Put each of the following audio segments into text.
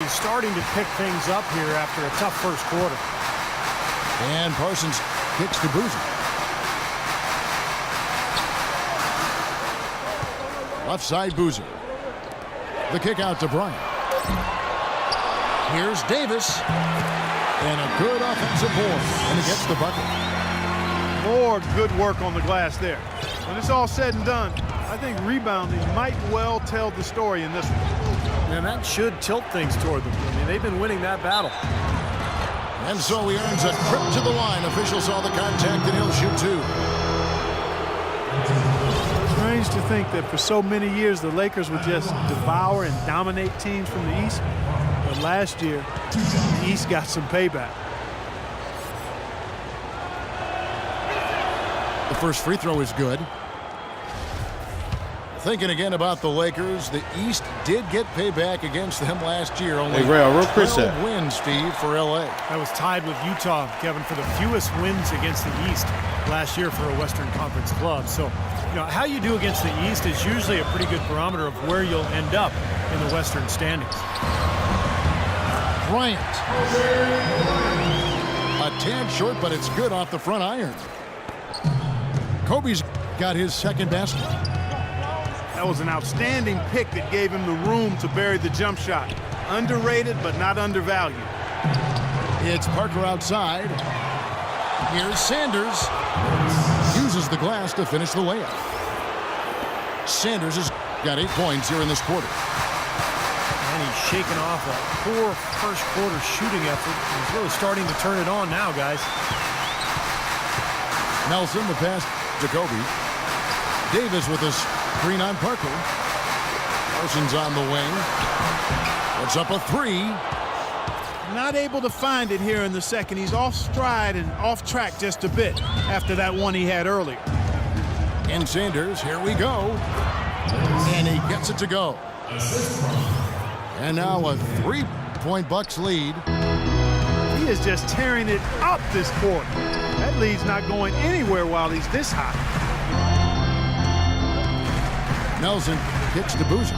is starting to pick things up here after a tough first quarter. And Parsons kicks to Boozer. Left side Boozer. The kick out to Bryant. Here's Davis. And a good offensive board. And he gets the bucket. More good work on the glass there. When it's all said and done, I think rebounding might well tell the story in this one. And that should tilt things toward them. I mean, they've been winning that battle. And so he earns a trip to the line. Officials saw the contact and he'll shoot two. Strange to think that for so many years the Lakers would just devour and dominate teams from the East. But last year, the East got some payback. The first free throw is good. Thinking again about the Lakers, the East did get payback against them last year. Only 12 wins, Steve, for L.A. That was tied with Utah, Kevin, for the fewest wins against the East last year for a Western Conference club. So, you know, how you do against the East is usually a pretty good barometer of where you'll end up in the Western standings. Bryant. A tad short, but it's good off the front iron. Kobe's got his second basket. That was an outstanding pick that gave him the room to bury the jump shot. Underrated, but not undervalued. It's Parker outside. Here's Sanders. Uses the glass to finish the layup. Sanders has got 8 points here in this quarter. And he's shaking off a poor first quarter shooting effort. He's really starting to turn it on now, guys. Nelson, the pass to Kobe. Davis with a screen on Parker. Parsons on the wing. Puts up a three. Not able to find it here in the second. He's off stride and off track just a bit after that one he had earlier. And Sanders, here we go. And he gets it to go. And now a 3-point Bucks lead. He is just tearing it up this quarter. That lead's not going anywhere while he's this hot. Nelson kicks to Boozer.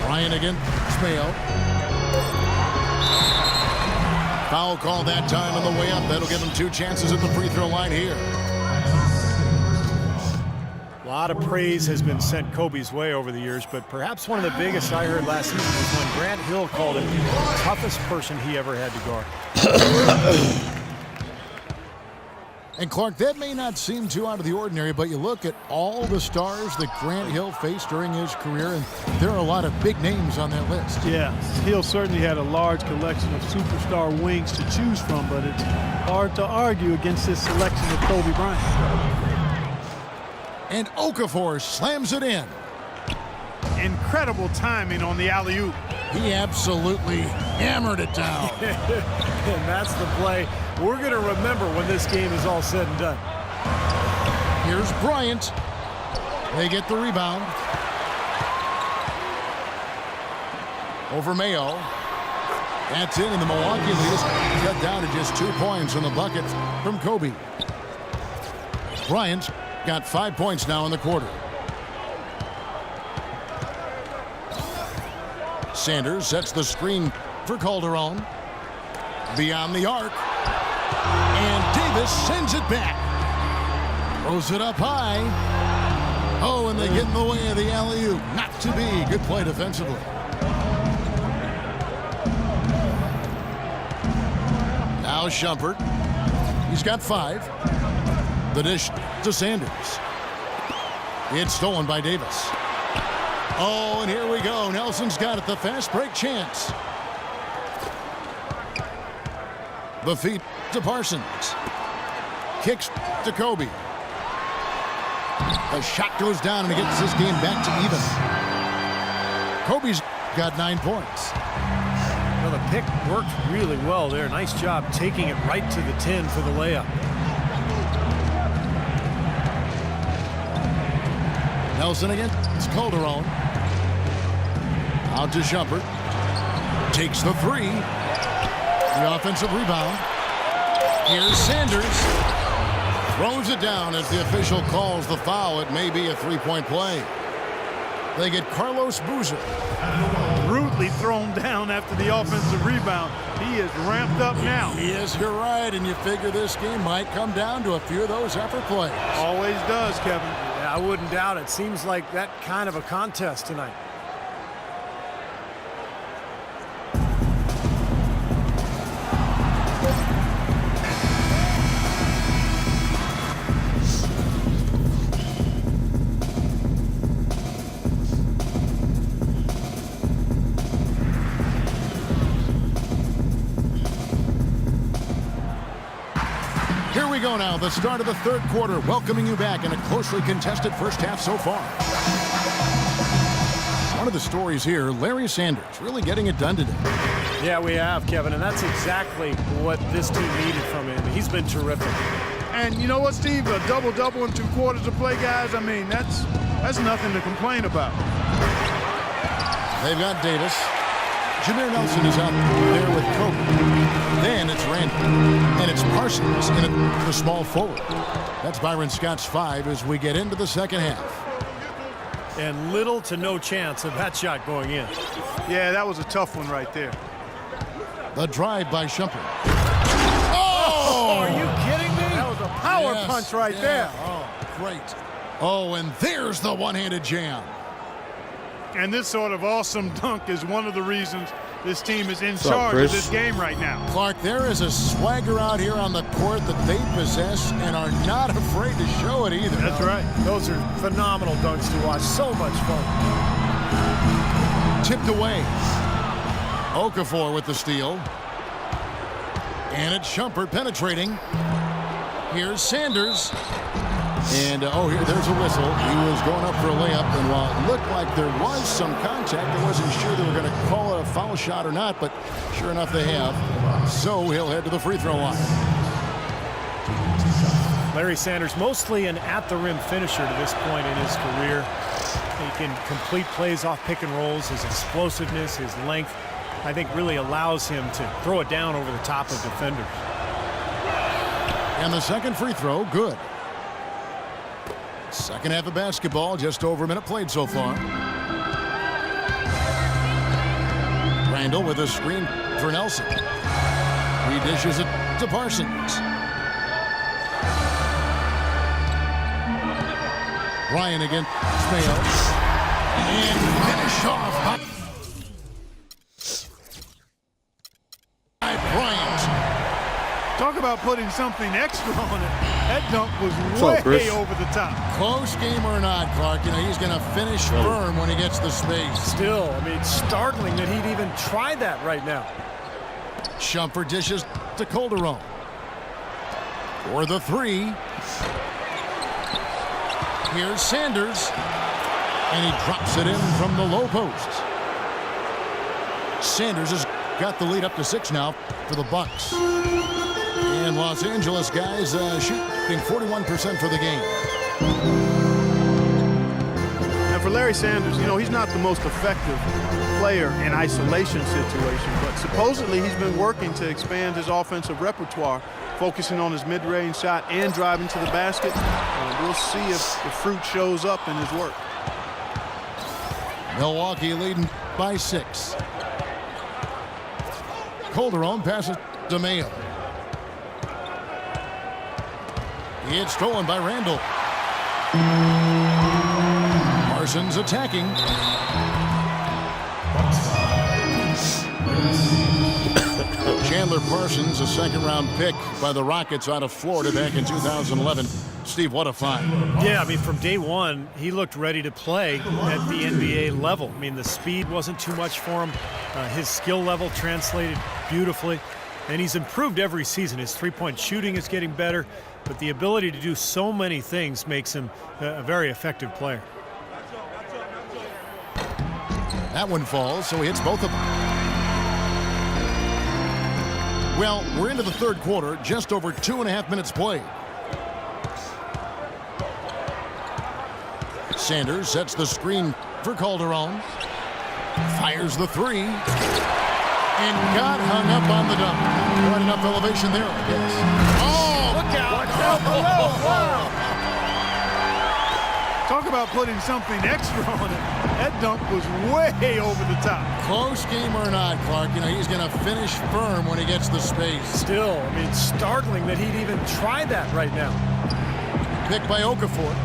Bryant again. Smale. Foul call that time on the way up. That'll give him 2 chances at the free throw line here. A lot of praise has been sent Kobe's way over the years, but perhaps one of the biggest I heard last season was when Grant Hill called him the toughest person he ever had to guard. And Clark, that may not seem too out of the ordinary, but you look at all the stars that Grant Hill faced during his career, and there are a lot of big names on that list. Yeah, Hill certainly had a large collection of superstar wings to choose from, but it's hard to argue against this selection of Kobe Bryant. And Okafor slams it in. Incredible timing on the alley-oop. He absolutely hammered it down. And that's the play we're going to remember when this game is all said and done. Here's Bryant. They get the rebound. Over Mayo. That's in, and the Milwaukee lead is cut down to just 2 points on the bucket from Kobe. Bryant got 5 points now in the quarter. Sanders sets the screen for Calderon. Beyond the arc. And Davis sends it back. Throws it up high. Oh, and they get in the way of the alley-oop. Not to be. Good play defensively. Now Shumpert. He's got 5. The dish to Sanders. It's stolen by Davis. Oh, and here we go. Nelson's got it. The fast break chance. The feed to Parsons. Kicks to Kobe. The shot goes down and it gets this game back to even. Kobe's got 9 points. Well, the pick worked really well there. Nice job taking it right to the 10 for the layup. Nelson again. It's Calderon. Out to Shumpert. Takes the 3. The offensive rebound. Here's Sanders. Throws it down as the official calls the foul. It may be a 3-point play. They get Carlos Boozer. Rudely thrown down after the offensive rebound. He is ramped up now. He is, you're right, and you figure this game might come down to a few of those effort plays. Always does, Kevin. Yeah, I wouldn't doubt it. Seems like that kind of a contest tonight. Here we go now, the start of the third quarter, welcoming you back in a closely contested first half so far. One of the stories here, Larry Sanders really getting it done today. Yeah, we have, Kevin, and that's exactly what this team needed from him. He's been terrific. And you know what, Steve? A double-double in 2 quarters of play, guys. I mean, that's nothing to complain about. They've got Davis. Jameer Nelson is out there with Kobe. Then it's Randall. And it's Parsons in the small forward. That's Byron Scott's 5 as we get into the second half. And little to no chance of that shot going in. Yeah, that was a tough one right there. The drive by Shumpert. Oh, are you kidding me? That was a power Yes, punch right yeah. there. Oh, great. Oh, and there's the one-handed jam. And this sort of awesome dunk is one of the reasons this team is in charge of this game right now. Clark, there is a swagger out here on the court that they possess and are not afraid to show it either. That's right. Those are phenomenal dunks to watch. So much fun. Tipped away. Okafor with the steal. And it's Shumpert penetrating. Here's Sanders. And, there's a whistle. He was going up for a layup, and while it looked like there was some contact, I wasn't sure they were going to call it a foul shot or not, but sure enough they have. So he'll head to the free throw line. Larry Sanders, mostly an at-the-rim finisher to this point in his career. He can complete plays off pick and rolls. His explosiveness, his length, I think really allows him to throw it down over the top of defenders. And the second free throw, good. Second half of basketball, just over a minute played so far. Randall with a screen for Nelson. He dishes it to Parsons. Ryan against Mayo. And finish off by Bryant. Talk about putting something extra on it. That dunk was way over the top. Close game or not, Clark, he's going to finish firm when he gets the space. Still, I mean, it's startling that he'd even try that right now. Shumpert dishes to Calderon. For the 3. Here's Sanders. And he drops it in from the low post. Sanders has got the lead up to 6 now for the Bucks. And Los Angeles guys shooting 41% for the game. And for Larry Sanders, he's not the most effective player in isolation situations, but supposedly he's been working to expand his offensive repertoire, focusing on his mid-range shot and driving to the basket. We'll see if the fruit shows up in his work. Milwaukee leading by 6. Calderon passes to Mayo. It's stolen by Randall. Parsons attacking. Chandler Parsons, a second-round pick by the Rockets out of Florida back in 2011. Steve, what a find. Yeah, I mean, from day one, he looked ready to play at the NBA level. I mean, the speed wasn't too much for him. His skill level translated beautifully. And he's improved every season. His three-point shooting is getting better, but the ability to do so many things makes him a very effective player. That one falls, so he hits both of them. Well, we're into the third quarter, just over 2.5 minutes played. Sanders sets the screen for Calderon. Fires the 3. And got hung up on the dunk. Quite enough elevation there, I guess. Oh, look out! Watch out below! Wow! Talk about putting something extra on it. That dunk was way over the top. Close game or not, Clark, he's going to finish firm when he gets the space. Still, I mean, startling that he'd even try that right now. Picked by Okafor.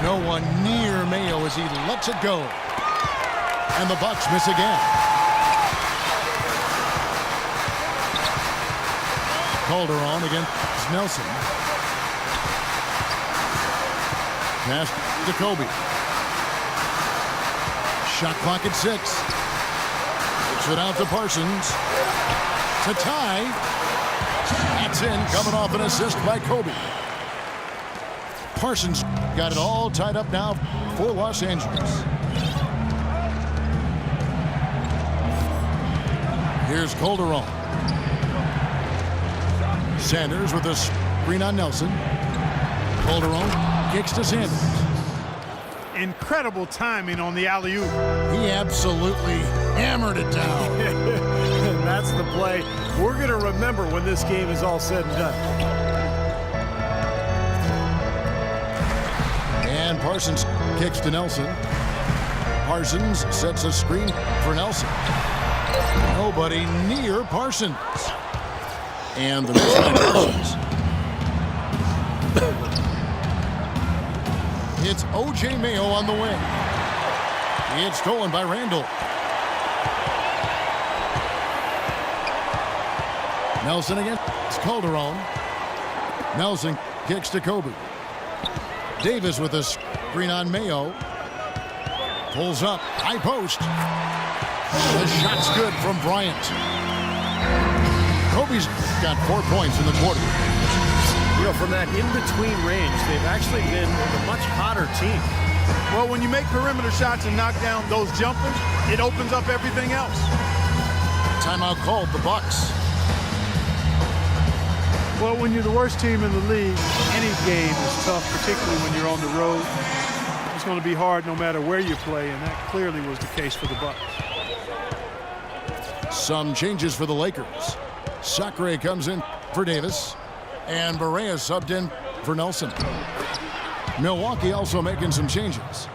No one near Mayo as he lets it go. And the Bucks miss again. Calderon against Nelson. Pass to Kobe. Shot clock at 6. Puts it out to Parsons. To tie. That's in, coming off an assist by Kobe. Parsons got it all tied up now for Los Angeles. Here's Calderon. Sanders with a screen on Nelson. Calderon kicks to Sanders. Incredible timing on the alley-oop. He absolutely hammered it down. And that's the play we're going to remember when this game is all said and done. And Parsons kicks to Nelson. Parsons sets a screen for Nelson. Nobody near Parsons. And the miss by Parsons. It's O.J. Mayo on the wing. It's stolen by Randall. Nelson against Calderon. Nelson kicks to Kobe. Davis with a screen on Mayo. Pulls up. High post. The shot's good from Bryant. Kobe's got 4 points in the quarter. From that in-between range, they've actually been a much hotter team. Well, when you make perimeter shots and knock down those jumpers, it opens up everything else. Timeout called, the Bucks. Well, when you're the worst team in the league, any game is tough, particularly when you're on the road. It's going to be hard no matter where you play, and that clearly was the case for the Bucks. Some changes for the Lakers. Sacre comes in for Davis. And Barea subbed in for Nelson. Milwaukee also making some changes.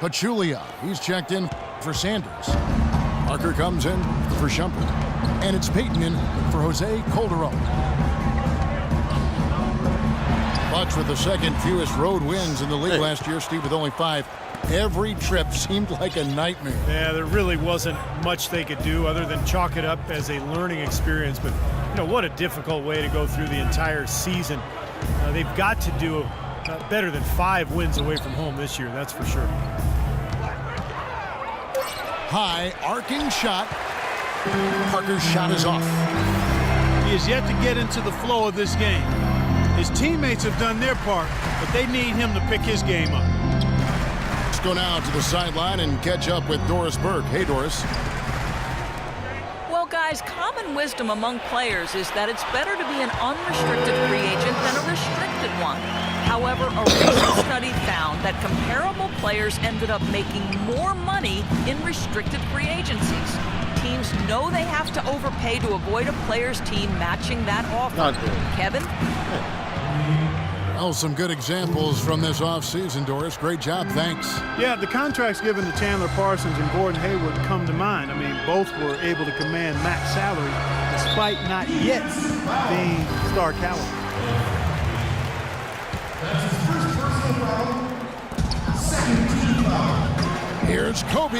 Pachulia, he's checked in for Sanders. Parker comes in for Shumpert. And it's Payton in for Jose Calderon. Bucks with the second fewest road wins in the league last year, Steve, with only 5. Every trip seemed like a nightmare. Yeah, there really wasn't much they could do other than chalk it up as a learning experience. But, what a difficult way to go through the entire season. They've got to do better than 5 wins away from home this year, that's for sure. High, arcing shot. Parker's shot is off. He has yet to get into the flow of this game. His teammates have done their part, but they need him to pick his game up. Let's go now to the sideline and catch up with Doris Burke. Hey, Doris. Well, guys, common wisdom among players is that it's better to be an unrestricted free agent than a restricted one. However, a recent study found that comparable players ended up making more money in restricted free agencies. Teams know they have to overpay to avoid a player's team matching that offer. Kevin? Oh, some good examples from this offseason, Doris. Great job, thanks. Yeah, the contracts given to Chandler Parsons and Gordon Hayward come to mind. I mean, both were able to command max salary despite not yet being star caliber. Here's Kobe.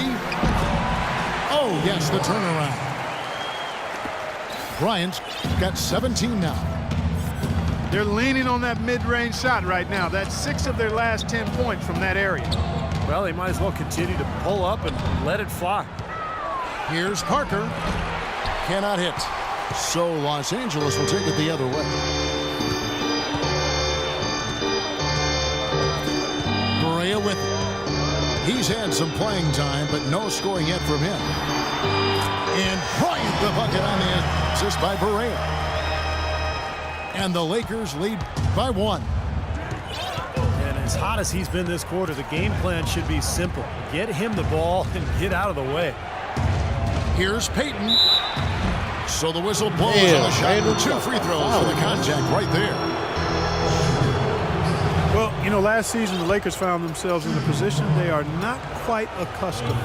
Oh, yes, the turnaround. Bryant's got 17 now. They're leaning on that mid-range shot right now. That's 6 of their last 10 points from that area. Well, they might as well continue to pull up and let it fly. Here's Parker. Cannot hit. So Los Angeles will take it the other way. Barea with it. He's had some playing time, but no scoring yet from him. And Bryant the bucket on the assist by Barea. And the Lakers lead by 1. And as hot as he's been this quarter, the game plan should be simple. Get him the ball and get out of the way. Here's Payton. So the whistle blows on the shot. 2 free throws for the contact right there. Well, you know, last season the Lakers found themselves in a position they are not quite accustomed